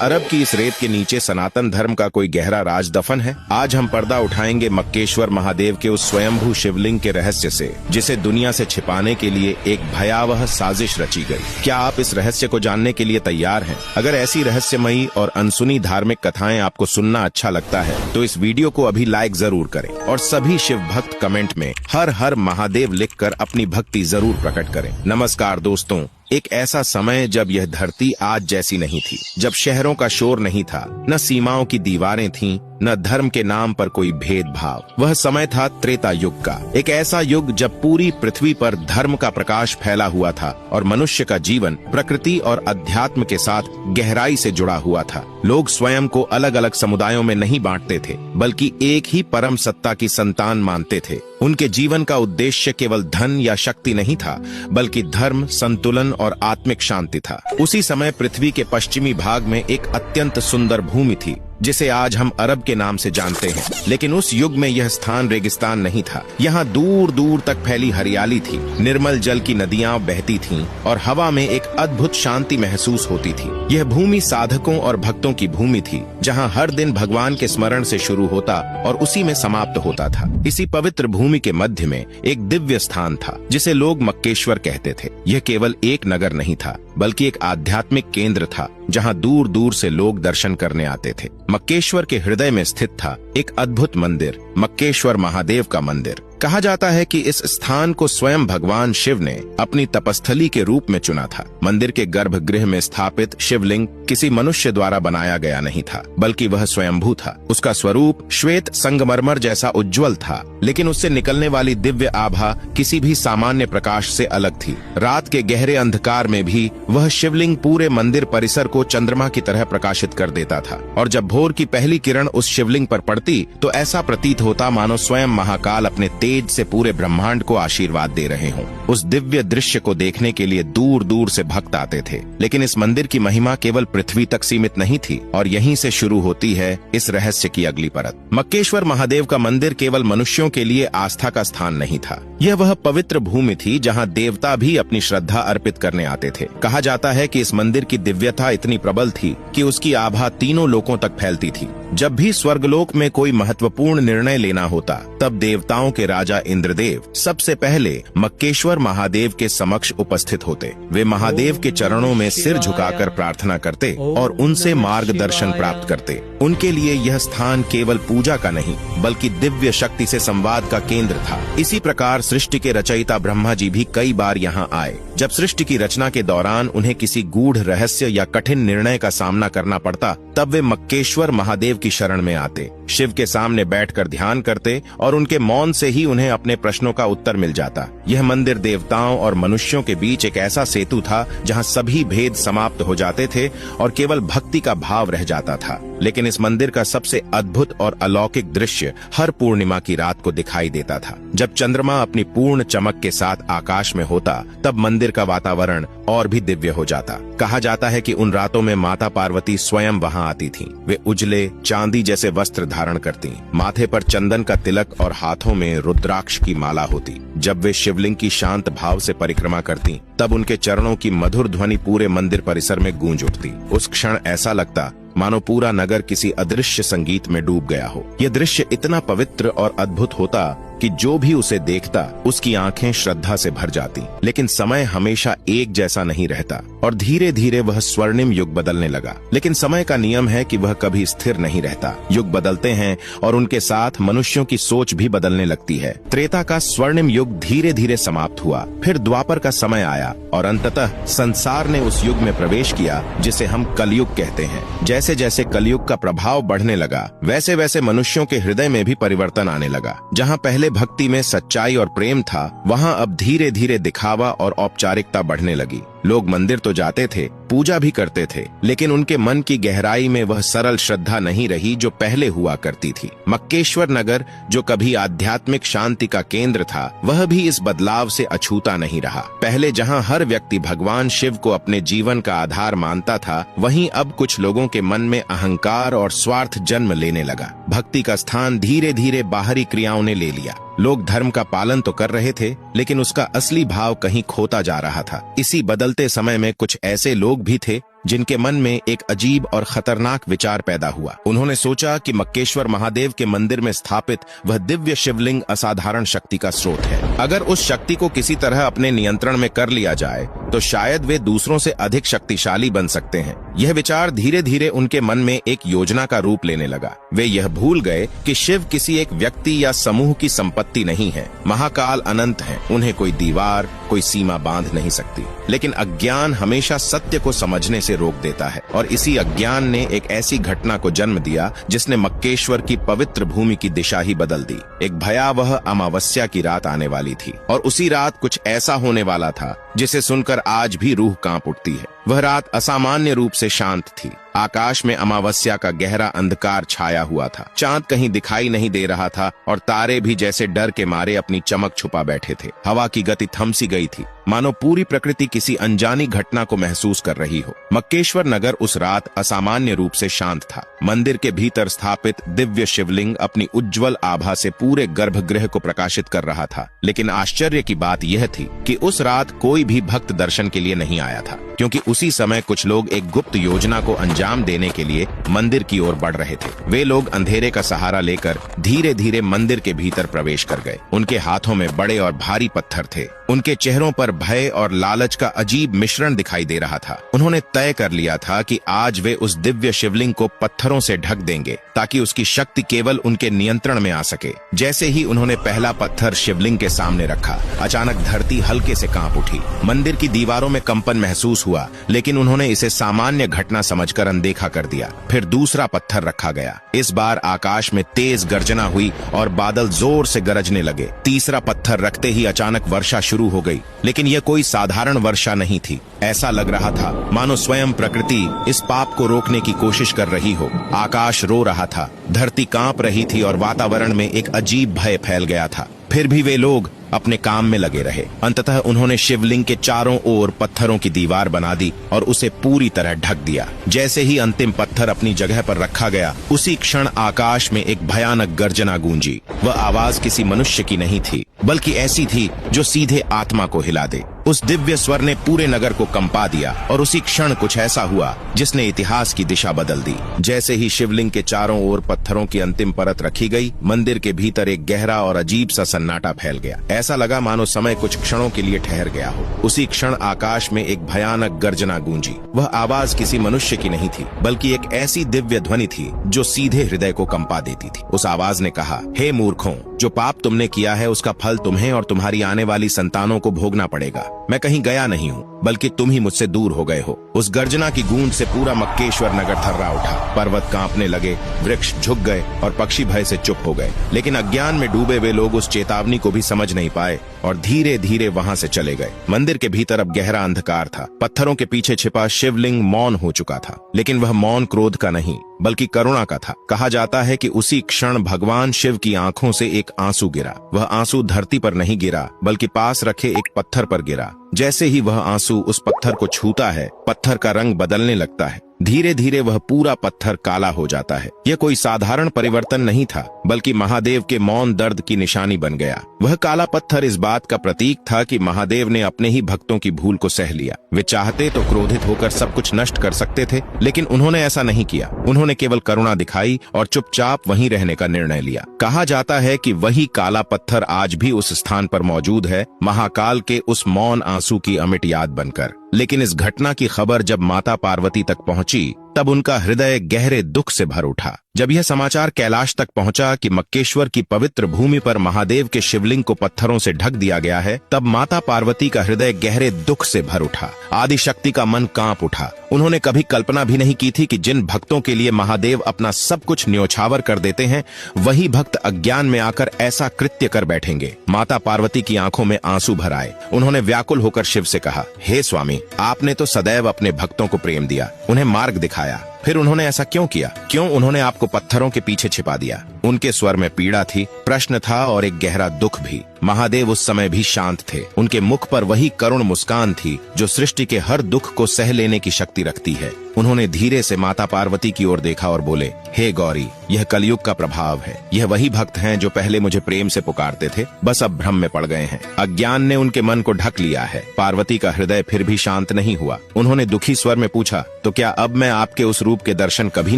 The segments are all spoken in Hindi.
अरब की इस रेत के नीचे सनातन धर्म का कोई गहरा राज दफन है। आज हम पर्दा उठाएंगे मक्केश्वर महादेव के उस स्वयंभू शिवलिंग के रहस्य से, जिसे दुनिया से छिपाने के लिए एक भयावह साजिश रची गई। क्या आप इस रहस्य को जानने के लिए तैयार हैं? अगर ऐसी रहस्यमयी और अनसुनी धार्मिक कथाएं आपको सुनना अच्छा लगता है तो इस वीडियो को अभी लाइक जरूर करें और सभी शिव भक्त कमेंट में हर हर महादेव लिखकर अपनी भक्ति जरूर प्रकट करें। नमस्कार दोस्तों, एक ऐसा समय जब यह धरती आज जैसी नहीं थी, जब शहरों का शोर नहीं था, न सीमाओं की दीवारें थीं, न धर्म के नाम पर कोई भेदभाव। वह समय था त्रेता युग का, एक ऐसा युग जब पूरी पृथ्वी पर धर्म का प्रकाश फैला हुआ था और मनुष्य का जीवन प्रकृति और अध्यात्म के साथ गहराई से जुड़ा हुआ था। लोग स्वयं को अलग अलग समुदायों में नहीं बांटते थे, बल्कि एक ही परम सत्ता की संतान मानते थे। उनके जीवन का उद्देश्य केवल धन या शक्ति नहीं था, बल्कि धर्म, संतुलन और आत्मिक शांति था। उसी समय पृथ्वी के पश्चिमी भाग में एक अत्यंत सुंदर भूमि थी, जिसे आज हम अरब के नाम से जानते हैं। लेकिन उस युग में यह स्थान रेगिस्तान नहीं था। यहाँ दूर दूर तक फैली हरियाली थी, निर्मल जल की नदियां बहती थीं और हवा में एक अद्भुत शांति महसूस होती थी। यह भूमि साधकों और भक्तों की भूमि थी, जहाँ हर दिन भगवान के स्मरण से शुरू होता और उसी में समाप्त होता था। इसी पवित्र भूमि के मध्य में एक दिव्य स्थान था, जिसे लोग मक्केश्वर कहते थे। यह केवल एक नगर नहीं था, बल्कि एक आध्यात्मिक केंद्र था, जहाँ दूर दूर से लोग दर्शन करने आते थे। मक्केश्वर के हृदय में स्थित था एक अद्भुत मंदिर, मक्केश्वर महादेव का मंदिर। कहा जाता है कि इस स्थान को स्वयं भगवान शिव ने अपनी तपस्थली के रूप में चुना था। मंदिर के गर्भगृह में स्थापित शिवलिंग किसी मनुष्य द्वारा बनाया गया नहीं था, बल्कि वह स्वयंभू था। उसका स्वरूप श्वेत संगमरमर जैसा उज्जवल था, लेकिन उससे निकलने वाली दिव्य आभा किसी भी सामान्य प्रकाश से अलग थी। रात के गहरे अंधकार में भी वह शिवलिंग पूरे मंदिर परिसर को चंद्रमा की तरह प्रकाशित कर देता था, और जब भोर की पहली किरण उस शिवलिंग पर पड़ती तो ऐसा प्रतीत होता मानो स्वयं महाकाल अपने तेज से पूरे ब्रह्मांड को आशीर्वाद दे रहे हों। उस दिव्य दृश्य को देखने के लिए दूर दूर से भक्त आते थे। लेकिन इस मंदिर की महिमा केवल पृथ्वी तक सीमित नहीं थी, और यहीं से शुरू होती है इस रहस्य की अगली परत। मक्केश्वर महादेव का मंदिर केवल मनुष्यों के लिए आस्था का स्थान नहीं था। यह वह पवित्र भूमि थी जहाँ देवता भी अपनी श्रद्धा अर्पित करने आते थे। कहा जाता है कि इस मंदिर की दिव्यता इतनी प्रबल थी कि उसकी आभा तीनों लोकों तक फैलती थी। जब भी स्वर्गलोक में कोई महत्वपूर्ण निर्णय लेना होता, तब देवताओं के राजा इंद्रदेव सबसे पहले मक्केश्वर महादेव के समक्ष उपस्थित होते। वे महादेव के चरणों में सिर झुकाकर प्रार्थना करते और उनसे मार्गदर्शन प्राप्त करते। उनके लिए यह स्थान केवल पूजा का नहीं, बल्कि दिव्य शक्ति से संवाद का केंद्र था। इसी प्रकार सृष्टि के रचयिता ब्रह्मा जी भी कई बार यहाँ आए। जब सृष्टि की रचना के दौरान उन्हें किसी गूढ़ रहस्य या कठिन निर्णय का सामना करना पड़ता, तब वे मक्केश्वर महादेव की शरण में आते, शिव के सामने बैठकर ध्यान करते और उनके मौन से ही उन्हें अपने प्रश्नों का उत्तर मिल जाता। यह मंदिर देवताओं और मनुष्यों के बीच एक ऐसा सेतु था जहां सभी भेद समाप्त हो जाते थे और केवल भक्ति का भाव रह जाता था। लेकिन इस मंदिर का सबसे अद्भुत और अलौकिक दृश्य हर पूर्णिमा की रात को दिखाई देता था। जब चंद्रमा अपनी पूर्ण चमक के साथ आकाश में होता, तब मंदिर का वातावरण और भी दिव्य हो जाता। कहा जाता है कि उन रातों में माता पार्वती स्वयं वहां आती थीं। वे उजले चांदी जैसे वस्त्र धारण करती, माथे पर चंदन का तिलक और हाथों में रुद्राक्ष की माला होती। जब वे शिवलिंग की शांत भाव से परिक्रमा करती, तब उनके चरणों की मधुर ध्वनि पूरे मंदिर परिसर में गूंज उठती। उस क्षण ऐसा लगता मानो पूरा नगर किसी अदृश्य संगीत में डूब गया हो। यह दृश्य इतना पवित्र और अद्भुत होता कि जो भी उसे देखता, उसकी आंखें श्रद्धा से भर जाती। लेकिन समय हमेशा एक जैसा नहीं रहता और धीरे धीरे वह स्वर्णिम युग बदलने लगा। लेकिन समय का नियम है कि वह कभी स्थिर नहीं रहता। युग बदलते हैं और उनके साथ मनुष्यों की सोच भी बदलने लगती है। त्रेता का स्वर्णिम युग धीरे धीरे समाप्त हुआ, फिर द्वापर का समय आया और अंततः संसार ने उस युग में प्रवेश किया जिसे हम कलयुग कहते हैं। जैसे जैसे कलयुग का प्रभाव बढ़ने लगा, वैसे वैसे मनुष्यों के हृदय में भी परिवर्तन आने लगा। जहाँ पहले भक्ति में सच्चाई और प्रेम था, वहाँ अब धीरे धीरे दिखावा और औपचारिकता बढ़ने लगी। लोग मंदिर तो जाते थे, पूजा भी करते थे, लेकिन उनके मन की गहराई में वह सरल श्रद्धा नहीं रही जो पहले हुआ करती थी। मक्केश्वर नगर, जो कभी आध्यात्मिक शांति का केंद्र था, वह भी इस बदलाव से अछूता नहीं रहा। पहले जहां हर व्यक्ति भगवान शिव को अपने जीवन का आधार मानता था, वहीं अब कुछ लोगों के मन में अहंकार और स्वार्थ जन्म लेने लगा। भक्ति का स्थान धीरे धीरे बाहरी क्रियाओं ने ले लिया। लोग धर्म का पालन तो कर रहे थे, लेकिन उसका असली भाव कहीं खोता जा रहा था। इसी बदलते समय में कुछ ऐसे लोग भी थे जिनके मन में एक अजीब और खतरनाक विचार पैदा हुआ। उन्होंने सोचा कि मक्केश्वर महादेव के मंदिर में स्थापित वह दिव्य शिवलिंग असाधारण शक्ति का स्रोत है। अगर उस शक्ति को किसी तरह अपने नियंत्रण में कर लिया जाए तो शायद वे दूसरों से अधिक शक्तिशाली बन सकते हैं। यह विचार धीरे धीरे उनके मन में एक योजना का रूप लेने लगा। वे यह भूल गए कि शिव किसी एक व्यक्ति या समूह की संपत्ति नहीं है। महाकाल अनंत है, उन्हें कोई दीवार, कोई सीमा बांध नहीं सकती। लेकिन अज्ञान हमेशा सत्य को समझने से रोक देता है, और इसी अज्ञान ने एक ऐसी घटना को जन्म दिया जिसने मक्केश्वर की पवित्र भूमि की दिशा ही बदल दी। एक भयावह अमावस्या की रात आने वाली थी, और उसी रात कुछ ऐसा होने वाला था जिसे सुनकर आज भी रूह कांप उठती है। वह रात असामान्य रूप से शांत थी। आकाश में अमावस्या का गहरा अंधकार छाया हुआ था। चांद कहीं दिखाई नहीं दे रहा था, और तारे भी जैसे डर के मारे अपनी चमक छुपा बैठे थे। हवा की गति थम सी गई थी, मानो पूरी प्रकृति किसी अनजानी घटना को महसूस कर रही हो। मक्केश्वर नगर उस रात असामान्य रूप से शांत था। मंदिर के भीतर स्थापित दिव्य शिवलिंग अपनी उज्जवल आभा से पूरे गर्भगृह को प्रकाशित कर रहा था। लेकिन आश्चर्य की बात यह थी कि उस रात कोई भी भक्त दर्शन के लिए नहीं आया था, क्योंकि उसी समय कुछ लोग एक गुप्त योजना को अंजाम देने के लिए मंदिर की ओर बढ़ रहे थे। वे लोग अंधेरे का सहारा लेकर धीरे धीरे मंदिर के भीतर प्रवेश कर गए। उनके हाथों में बड़े और भारी पत्थर थे। उनके चेहरों पर भय और लालच का अजीब मिश्रण दिखाई दे रहा था। उन्होंने तय कर लिया था कि आज वे उस दिव्य शिवलिंग को पत्थरों से ढक देंगे, ताकि उसकी शक्ति केवल उनके नियंत्रण में आ सके। जैसे ही उन्होंने पहला पत्थर शिवलिंग के सामने रखा, अचानक धरती हल्के से कांप उठी। मंदिर की दीवारों में कंपन महसूस हुआ, लेकिन उन्होंने इसे सामान्य घटना समझकर अनदेखा कर दिया। फिर दूसरा पत्थर रखा गया। इस बार आकाश में तेज गर्जना हुई और बादल जोर से गरजने लगे। तीसरा पत्थर रखते ही अचानक वर्षा शुरू हो गई, लेकिन यह कोई साधारण वर्षा नहीं थी। ऐसा लग रहा था मानो स्वयं प्रकृति इस पाप को रोकने की कोशिश कर रही हो। आकाश रो रहा था, धरती कांप रही थी और वातावरण में एक अजीब भय फैल गया था। फिर भी वे लोग अपने काम में लगे रहे। अंततः उन्होंने शिवलिंग के चारों ओर पत्थरों की दीवार बना दी और उसे पूरी तरह ढक दिया। जैसे ही अंतिम पत्थर अपनी जगह पर रखा गया, उसी क्षण आकाश में एक भयानक गर्जना गूंजी। वह आवाज किसी मनुष्य की नहीं थी, बल्कि ऐसी थी जो सीधे आत्मा को हिला दे। उस दिव्य स्वर ने पूरे नगर को कंपा दिया, और उसी क्षण कुछ ऐसा हुआ जिसने इतिहास की दिशा बदल दी। जैसे ही शिवलिंग के चारों ओर पत्थरों की अंतिम परत रखी गई, मंदिर के भीतर एक गहरा और अजीब सा सन्नाटा फैल गया। ऐसा लगा मानो समय कुछ क्षणों के लिए ठहर गया हो। उसी क्षण आकाश में एक भयानक गर्जना गूंजी। वह आवाज किसी मनुष्य की नहीं थी, बल्कि एक ऐसी दिव्य ध्वनि थी जो सीधे हृदय को कंपा देती थी। उस आवाज ने कहा, हे मूर्खों, जो पाप तुमने किया है उसका फल तुम्हें और तुम्हारी आने वाली संतानों को भोगना पड़ेगा। मैं कहीं गया नहीं हूँ, बल्कि तुम ही मुझसे दूर हो गए हो। उस गर्जना की गूंज से पूरा मक्केश्वर नगर थर्रा उठा। पर्वत कांपने लगे, वृक्ष झुक गए और पक्षी भय से चुप हो गए। लेकिन अज्ञान में डूबे वे लोग उस चेतावनी को भी समझ नहीं पाए और धीरे धीरे वहां से चले गए। मंदिर के भीतर अब गहरा अंधकार था। पत्थरों के पीछे छिपा शिवलिंग मौन हो चुका था, लेकिन वह मौन क्रोध का नहीं, बल्कि करुणा का था। कहा जाता है कि उसी क्षण भगवान शिव की आंखों से एक आंसू गिरा। वह आंसू धरती पर नहीं गिरा, बल्कि पास रखे एक पत्थर पर गिरा। जैसे ही वह आंसू उस पत्थर को छूता है, पत्थर का रंग बदलने लगता है। धीरे धीरे वह पूरा पत्थर काला हो जाता है। यह कोई साधारण परिवर्तन नहीं था, बल्कि महादेव के मौन दर्द की निशानी बन गया। वह काला पत्थर इस बात का प्रतीक था कि महादेव ने अपने ही भक्तों की भूल को सह लिया। वे चाहते तो क्रोधित होकर सब कुछ नष्ट कर सकते थे, लेकिन उन्होंने ऐसा नहीं किया। उन्होंने केवल करुणा दिखाई और चुपचाप वहीं रहने का निर्णय लिया। कहा जाता है कि वही काला पत्थर आज भी उस स्थान पर मौजूद है, महाकाल के उस मौन आंसू की अमिट याद बनकर। लेकिन इस घटना की खबर जब माता पार्वती तक पहुंची, तब उनका हृदय गहरे दुख से भर उठा। जब यह समाचार कैलाश तक पहुंचा कि मक्केश्वर की पवित्र भूमि पर महादेव के शिवलिंग को पत्थरों से ढक दिया गया है, तब माता पार्वती का हृदय गहरे दुख से भर उठा। आदि शक्ति का मन कांप उठा। उन्होंने कभी कल्पना भी नहीं की थी कि जिन भक्तों के लिए महादेव अपना सब कुछ न्योछावर कर देते हैं, वही भक्त अज्ञान में आकर ऐसा कृत्य कर बैठेंगे। माता पार्वती की आंखों में आंसू भर आए। उन्होंने व्याकुल होकर शिव से कहा, हे स्वामी, आपने तो सदैव अपने भक्तों को प्रेम दिया, उन्हें मार्ग दिखाया, फिर उन्होंने ऐसा क्यों किया? क्यों उन्होंने आपको पत्थरों के पीछे छिपा दिया? उनके स्वर में पीड़ा थी, प्रश्न था और एक गहरा दुख भी। महादेव उस समय भी शांत थे। उनके मुख पर वही करुण मुस्कान थी जो सृष्टि के हर दुख को सह लेने की शक्ति रखती है। उन्होंने धीरे से माता पार्वती की ओर देखा और बोले, हे गौरी, यह कलयुग का प्रभाव है। यह वही भक्त हैं जो पहले मुझे प्रेम से पुकारते थे, बस अब भ्रम में पड़ गए हैं। अज्ञान ने उनके मन को ढक लिया है। पार्वती का हृदय फिर भी शांत नहीं हुआ। उन्होंने दुखी स्वर में पूछा, तो क्या अब मैं आपके उस रूप के दर्शन कभी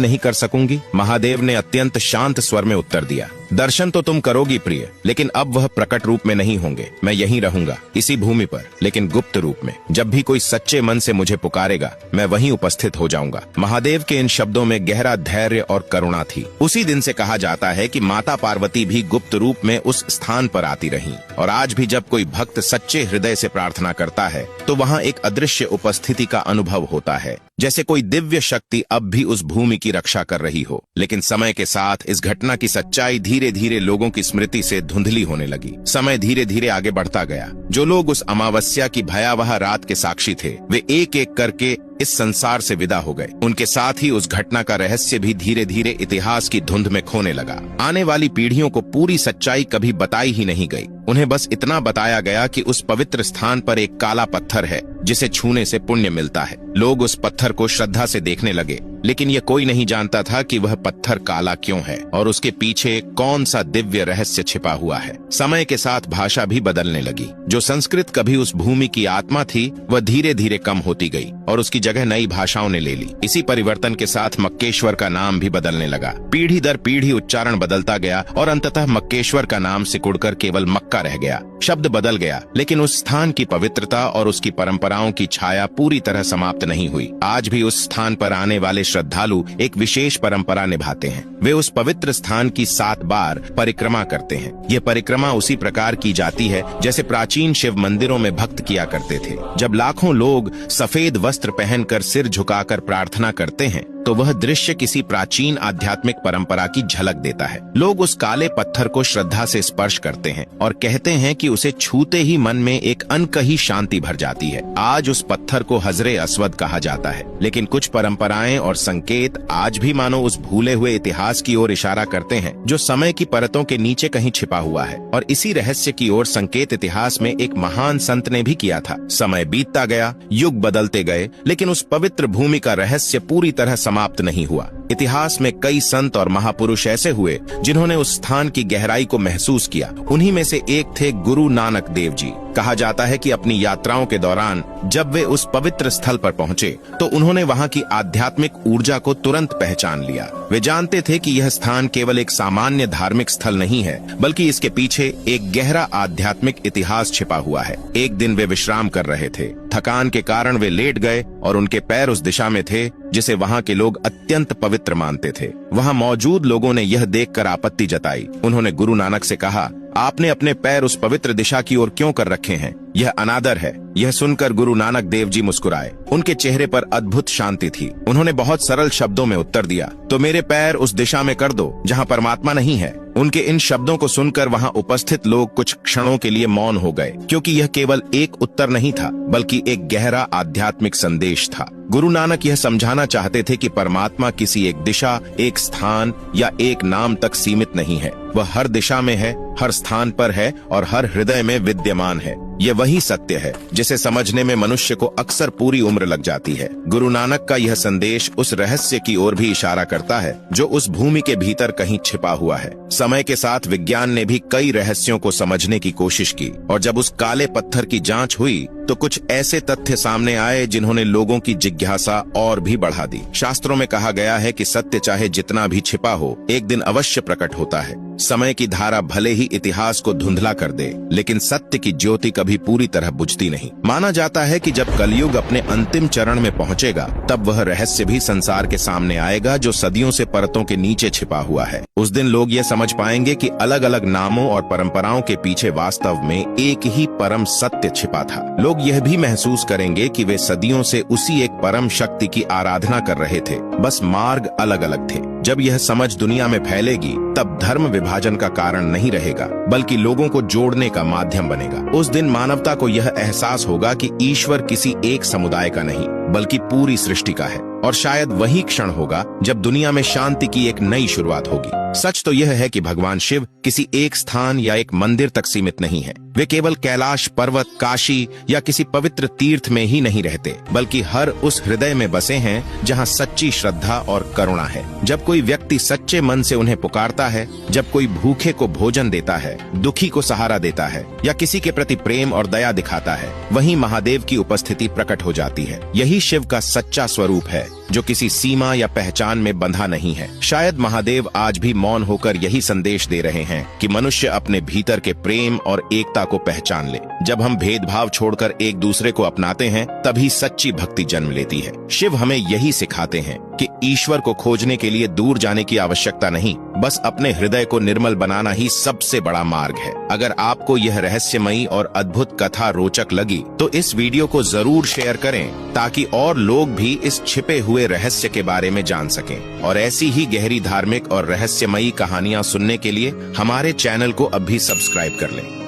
नहीं कर सकूंगी? महादेव ने अत्यंत शांत स्वर में उत्तर दिया, दर्शन तो तुम करोगी प्रिय, लेकिन अब वह प्रकट रूप में नहीं होंगे। मैं यहीं रहूंगा, इसी भूमि पर, लेकिन गुप्त रूप में। जब भी कोई सच्चे मन से मुझे पुकारेगा, मैं वहीं उपस्थित हो जाऊंगा। महादेव के इन शब्दों में गहरा धैर्य और करुणा थी। उसी दिन से कहा जाता है कि माता पार्वती भी गुप्त रूप में उस स्थान पर आती रहीं। और आज भी जब कोई भक्त सच्चे हृदय से प्रार्थना करता है, तो वहाँ एक अदृश्य उपस्थिति का अनुभव होता है, जैसे कोई दिव्य शक्ति अब भी उस भूमि की रक्षा कर रही हो। लेकिन समय के साथ इस घटना की सच्चाई धीरे धीरे लोगों की स्मृति से धुंधली होने लगी। समय धीरे धीरे आगे बढ़ता गया। जो लोग उस अमावस्या की भयावह रात के साक्षी थे, वे एक एक करके इस संसार से विदा हो गए। उनके साथ ही उस घटना का रहस्य भी धीरे धीरे इतिहास की धुंध में खोने लगा। आने वाली पीढ़ियों को पूरी सच्चाई कभी बताई ही नहीं गई। उन्हें बस इतना बताया गया कि उस पवित्र स्थान पर एक काला पत्थर है जिसे छूने से पुण्य मिलता है। लोग उस पत्थर को श्रद्धा से देखने लगे, लेकिन यह कोई नहीं जानता था कि वह पत्थर काला क्यों है और उसके पीछे कौन सा दिव्य रहस्य छिपा हुआ है। समय के साथ भाषा भी बदलने लगी। जो संस्कृत कभी उस भूमि की आत्मा थी, वह धीरे धीरे कम होती गई और उसकी जगह नई भाषाओं ने ले ली। इसी परिवर्तन के साथ मक्केश्वर का नाम भी बदलने लगा। पीढ़ी दर पीढ़ी उच्चारण बदलता गया और अंततः मक्केश्वर का नाम सिकुड़कर केवल मक्का रह गया। शब्द बदल गया, लेकिन उस स्थान की पवित्रता और उसकी परंपराओं की छाया पूरी तरह समाप्त नहीं हुई। आज भी उस स्थान पर आने वाले श्रद्धालु एक विशेष परंपरा निभाते हैं। वे उस पवित्र स्थान की 7 बार परिक्रमा करते हैं। यह परिक्रमा उसी प्रकार की जाती है जैसे प्राचीन शिव मंदिरों में भक्त किया करते थे। जब लाखों लोग सफेद वस्त्र पहनकर सिर झुकाकर प्रार्थना करते हैं, तो वह दृश्य किसी प्राचीन आध्यात्मिक परंपरा की झलक देता है। लोग उस काले पत्थर को श्रद्धा से स्पर्श करते हैं और कहते हैं कि उसे छूते ही मन में एक अनकही शांति भर जाती है। आज उस पत्थर को हजरे अस्वद कहा जाता है, लेकिन कुछ परंपराएं और संकेत आज भी मानो उस भूले हुए इतिहास की ओर इशारा करते हैं जो समय की परतों के नीचे कहीं छिपा हुआ है। और इसी रहस्य की ओर संकेत इतिहास में एक महान संत ने भी किया था। समय बीतता गया, युग बदलते गए, लेकिन उस पवित्र भूमि का रहस्य पूरी तरह समाप्त नहीं हुआ। इतिहास में कई संत और महापुरुष ऐसे हुए जिन्होंने उस स्थान की गहराई को महसूस किया। उन्हीं में से एक थे गुरु नानक देव जी। कहा जाता है कि अपनी यात्राओं के दौरान जब वे उस पवित्र स्थल पर पहुंचे, तो उन्होंने वहां की आध्यात्मिक ऊर्जा को तुरंत पहचान लिया। वे जानते थे कि यह स्थान केवल एक सामान्य धार्मिक स्थल नहीं है, बल्कि इसके पीछे एक गहरा आध्यात्मिक इतिहास छिपा हुआ है। एक दिन वे विश्राम कर रहे थे। थकान के कारण वे लेट गए और उनके पैर उस दिशा में थे जिसे वहां के लोग अत्यंत पवित्र मानते थे। वहां मौजूद लोगों ने यह देखकर आपत्ति जताई। उन्होंने गुरु नानक से कहा, आपने अपने पैर उस पवित्र दिशा की ओर क्यों कर रखे हैं? यह अनादर है। यह सुनकर गुरु नानक देव जी मुस्कुराए। उनके चेहरे पर अद्भुत शांति थी। उन्होंने बहुत सरल शब्दों में उत्तर दिया, तो मेरे पैर उस दिशा में कर दो जहां परमात्मा नहीं है। उनके इन शब्दों को सुनकर वहां उपस्थित लोग कुछ क्षणों के लिए मौन हो गए, क्योंकि यह केवल एक उत्तर नहीं था, बल्कि एक गहरा आध्यात्मिक संदेश था। गुरु नानक यह समझाना चाहते थे कि परमात्मा किसी एक दिशा, एक स्थान या एक नाम तक सीमित नहीं है। वह हर दिशा में है, हर स्थान पर है और हर हृदय में विद्यमान है। ये वही सत्य है जिसे समझने में मनुष्य को अक्सर पूरी उम्र लग जाती है। गुरु नानक का यह संदेश उस रहस्य की ओर भी इशारा करता है जो उस भूमि के भीतर कहीं छिपा हुआ है। समय के साथ विज्ञान ने भी कई रहस्यों को समझने की कोशिश की, और जब उस काले पत्थर की जांच हुई तो कुछ ऐसे तथ्य सामने आए जिन्होंने लोगों की जिज्ञासा और भी बढ़ा दी। शास्त्रों में कहा गया है कि सत्य चाहे जितना भी छिपा हो, एक दिन अवश्य प्रकट होता है। समय की धारा भले ही इतिहास को धुंधला कर दे, लेकिन सत्य की ज्योति कभी पूरी तरह बुझती नहीं। माना जाता है कि जब कलयुग अपने अंतिम चरण में पहुंचेगा, तब वह रहस्य भी संसार के सामने आएगा जो सदियों से परतों के नीचे छिपा हुआ है। उस दिन लोग यह समझ पाएंगे कि अलग अलग नामों और परंपराओं के पीछे वास्तव में एक ही परम सत्य छिपा था। लोग यह भी महसूस करेंगे कि वे सदियों से उसी एक परम शक्ति की आराधना कर रहे थे, बस मार्ग अलग अलग थे। जब यह समझ दुनिया में फैलेगी, तब धर्म विभाजन का कारण नहीं रहेगा, बल्कि लोगों को जोड़ने का माध्यम बनेगा। उस दिन मानवता को यह एहसास होगा कि ईश्वर किसी एक समुदाय का नहीं, बल्कि पूरी सृष्टि का है। और शायद वही क्षण होगा जब दुनिया में शांति की एक नई शुरुआत होगी। सच तो यह है कि भगवान शिव किसी एक स्थान या एक मंदिर तक सीमित नहीं है। वे केवल कैलाश पर्वत, काशी या किसी पवित्र तीर्थ में ही नहीं रहते, बल्कि हर उस हृदय में बसे हैं जहां सच्ची श्रद्धा और करुणा है। जब कोई व्यक्ति सच्चे मन से उन्हें पुकारता है, जब कोई भूखे को भोजन देता है, दुखी को सहारा देता है या किसी के प्रति प्रेम और दया दिखाता है, वहीं महादेव की उपस्थिति प्रकट हो जाती है। यही शिव का सच्चा स्वरूप है, जो किसी सीमा या पहचान में बंधा नहीं है। शायद महादेव आज भी मौन होकर यही संदेश दे रहे हैं कि मनुष्य अपने भीतर के प्रेम और एकता को पहचान ले। जब हम भेदभाव छोड़कर एक दूसरे को अपनाते हैं, तभी सच्ची भक्ति जन्म लेती है। शिव हमें यही सिखाते हैं कि ईश्वर को खोजने के लिए दूर जाने की आवश्यकता नहीं, बस अपने हृदय को निर्मल बनाना ही सबसे बड़ा मार्ग है। अगर आपको यह रहस्यमयी और अद्भुत कथा रोचक लगी तो इस वीडियो को जरूर शेयर करें, ताकि और लोग भी इस छिपे हुए रहस्य के बारे में जान सकें। और ऐसी ही गहरी धार्मिक और रहस्यमयी कहानियां सुनने के लिए हमारे चैनल को अभी सब्सक्राइब कर लें।